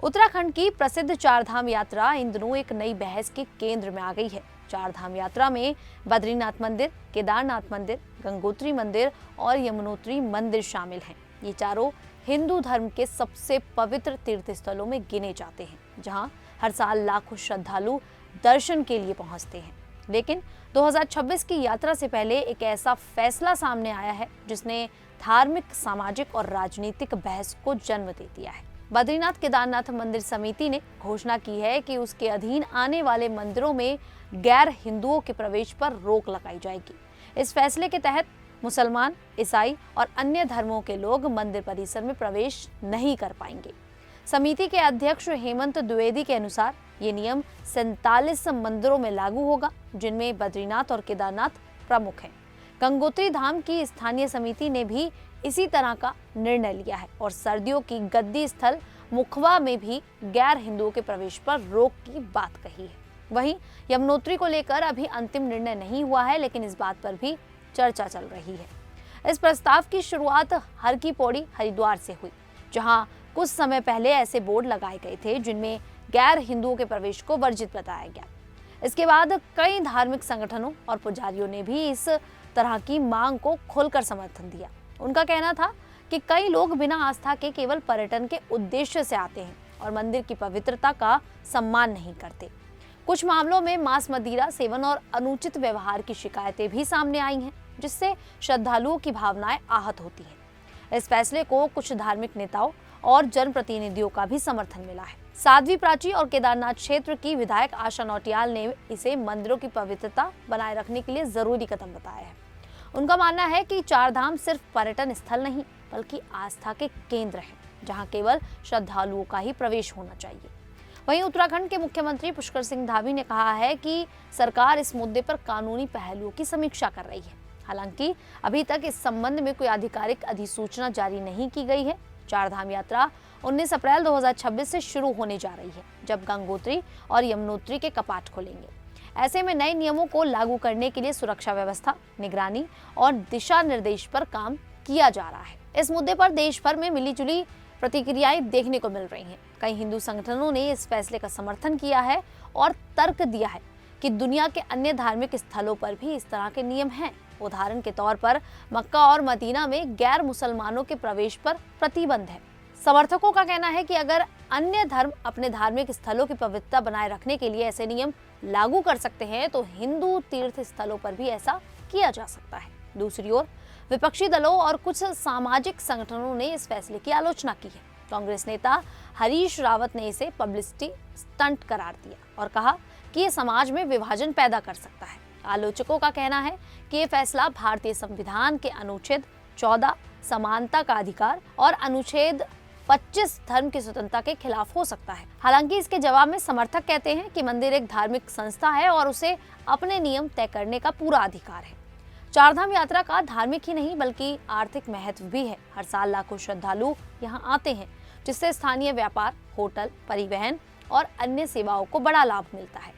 उत्तराखंड की प्रसिद्ध चारधाम यात्रा इन दिनों एक नई बहस के केंद्र में आ गई है। चारधाम यात्रा में बद्रीनाथ मंदिर, केदारनाथ मंदिर, गंगोत्री मंदिर और यमुनोत्री मंदिर शामिल हैं। ये चारों हिंदू धर्म के सबसे पवित्र तीर्थ स्थलों में गिने जाते हैं, जहां हर साल लाखों श्रद्धालु दर्शन के लिए पहुंचते हैं। लेकिन 2026 की यात्रा से पहले एक ऐसा फैसला सामने आया है जिसने धार्मिक, सामाजिक और राजनीतिक बहस को जन्म दे दिया है। बद्रीनाथ केदारनाथ मंदिर समिति ने घोषणा की है कि उसके अधीन आने वाले मंदिरों में गैर हिंदुओं के प्रवेश पर रोक लगाई जाएगी। इस फैसले के तहत मुसलमान, ईसाई और अन्य धर्मों के लोग मंदिर परिसर में प्रवेश नहीं कर पाएंगे। समिति के अध्यक्ष हेमंत द्विवेदी के अनुसार ये नियम 47 मंदिरों में लागू होगा, जिनमें बद्रीनाथ और केदारनाथ प्रमुख हैं। गंगोत्री धाम की स्थानीय समिति ने भी इसी तरह का निर्णय लिया है और सर्दियों की गद्दी स्थल मुखवा में भी गैर हिंदुओं के प्रवेश पर रोक की बात कही है। वहीं यमुनोत्री को लेकर अभी अंतिम निर्णय नहीं हुआ है, लेकिन इस बात पर भी चर्चा चल रही है। इस प्रस्ताव की शुरुआत हर की पौड़ी, हरिद्वार से हुई, जहां कुछ समय पहले ऐसे बोर्ड लगाए गए थे जिनमें गैर हिंदुओं के प्रवेश को वर्जित बताया गया। इसके बाद कई धार्मिक संगठनों और पुजारियों ने भी इस तरह की मांग को खोलकर समर्थन दिया। उनका कहना था कि कई लोग बिना आस्था के केवल पर्यटन के उद्देश्य से आते हैं और मंदिर की पवित्रता का सम्मान नहीं करते। कुछ मामलों में मांस, मदिरा सेवन और अनुचित व्यवहार की शिकायतें भी सामने आई हैं, जिससे श्रद्धालुओं की भावनाएं आहत होती हैं। इस फैसले को कुछ धार्मिक नेताओं और जनप्रतिनिधियों का भी समर्थन मिला है। साध्वी प्राची और केदारनाथ क्षेत्र की विधायक आशा नौटियाल ने इसे मंदिरों की पवित्रता बनाए रखने के लिए जरूरी कदम बताया है। उनका मानना है कि चारधाम सिर्फ पर्यटन स्थल नहीं, बल्कि आस्था के केंद्र है, जहां केवल श्रद्धालुओं का ही प्रवेश होना चाहिए। वहीं उत्तराखंड के मुख्यमंत्री पुष्कर सिंह धामी ने कहा है कि सरकार इस मुद्दे पर कानूनी पहलुओं की समीक्षा कर रही है। हालांकि अभी तक इस संबंध में कोई आधिकारिक अधिसूचना जारी नहीं की गई है। चारधाम यात्रा 19 अप्रैल 2026 से शुरू होने जा रही है, जब गंगोत्री और यमुनोत्री के कपाट खुलेंगे। ऐसे में नए नियमों को लागू करने के लिए सुरक्षा व्यवस्था, निगरानी और दिशा निर्देश पर काम किया जा रहा है। इस मुद्दे पर देश भर में मिलीजुली प्रतिक्रियाएं देखने को मिल रही हैं। कई हिंदू संगठनों ने इस फैसले का समर्थन किया है और तर्क दिया है कि दुनिया के अन्य धार्मिक स्थलों पर भी इस तरह के नियम हैं। उदाहरण के तौर पर मक्का और मदीना में गैर मुसलमानों के प्रवेश पर प्रतिबंध है। समर्थकों का कहना है कि अगर अन्य धर्म अपने धार्मिक स्थलों की पवित्रता बनाए रखने के लिए ऐसे नियम लागू कर सकते हैं, तो हिंदू तीर्थ स्थलों पर भी ऐसा किया जा सकता है। दूसरी ओर विपक्षी दलों और कुछ सामाजिक संगठनों ने इस फैसले की आलोचना की है। कांग्रेस नेता हरीश रावत ने इसे पब्लिसिटी स्टंट करार दिया और कहा कि ये समाज में विभाजन पैदा कर सकता है। आलोचकों का कहना है कि ये फैसला भारतीय संविधान के अनुच्छेद 14 समानता का अधिकार और अनुच्छेद 25 धर्म की स्वतंत्रता के खिलाफ हो सकता है। हालांकि इसके जवाब में समर्थक कहते हैं कि मंदिर एक धार्मिक संस्था है और उसे अपने नियम तय करने का पूरा अधिकार है। चारधाम यात्रा का धार्मिक ही नहीं बल्कि आर्थिक महत्व भी है। हर साल लाखों श्रद्धालु यहाँ आते हैं, जिससे स्थानीय व्यापार, होटल, परिवहन और अन्य सेवाओं को बड़ा लाभ मिलता है।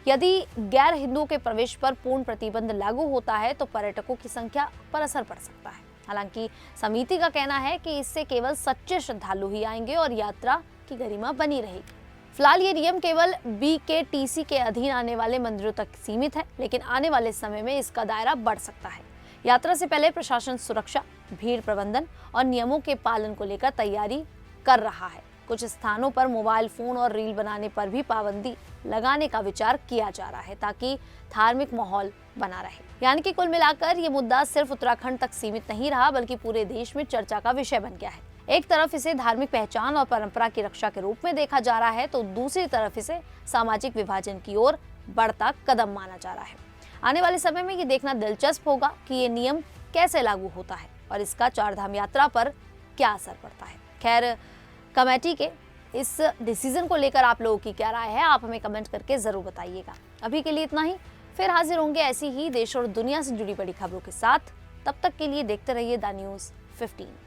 यदि गैर हिंदुओं के प्रवेश पर पूर्ण प्रतिबंध लागू होता है तो पर्यटकों की संख्या पर असर पड़ सकता है। हालांकि समिति का कहना है कि इससे केवल सच्चे श्रद्धालु ही आएंगे और यात्रा की गरिमा बनी रहेगी। फिलहाल ये नियम केवल BKTC के अधीन आने वाले मंदिरों तक सीमित है, लेकिन आने वाले समय में इसका दायरा बढ़ सकता है। यात्रा से पहले प्रशासन सुरक्षा, भीड़ प्रबंधन और नियमों के पालन को लेकर तैयारी कर रहा है। कुछ स्थानों पर मोबाइल फोन और रील बनाने पर भी पाबंदी लगाने का विचार किया जा रहा है, ताकि धार्मिक माहौल बना रहे। यानी कि कुल मिलाकर ये मुद्दा सिर्फ उत्तराखंड तक सीमित नहीं रहा, बल्कि पूरे देश में चर्चा का विषय बन गया है। एक तरफ इसे धार्मिक पहचान और परंपरा की रक्षा के रूप में देखा जा रहा है, तो दूसरी तरफ इसे सामाजिक विभाजन की ओर बढ़ता कदम माना जा रहा है। आने वाले समय में ये देखना दिलचस्प होगा कि ये नियम कैसे लागू होता है और इसका चारधाम यात्रा पर क्या असर पड़ता है। खैर, कमेटी के इस डिसीजन को लेकर आप लोगों की क्या राय है, आप हमें कमेंट करके जरूर बताइएगा। अभी के लिए इतना ही, फिर हाजिर होंगे ऐसी ही देश और दुनिया से जुड़ी बड़ी खबरों के साथ। तब तक के लिए देखते रहिए द न्यूज़ 15।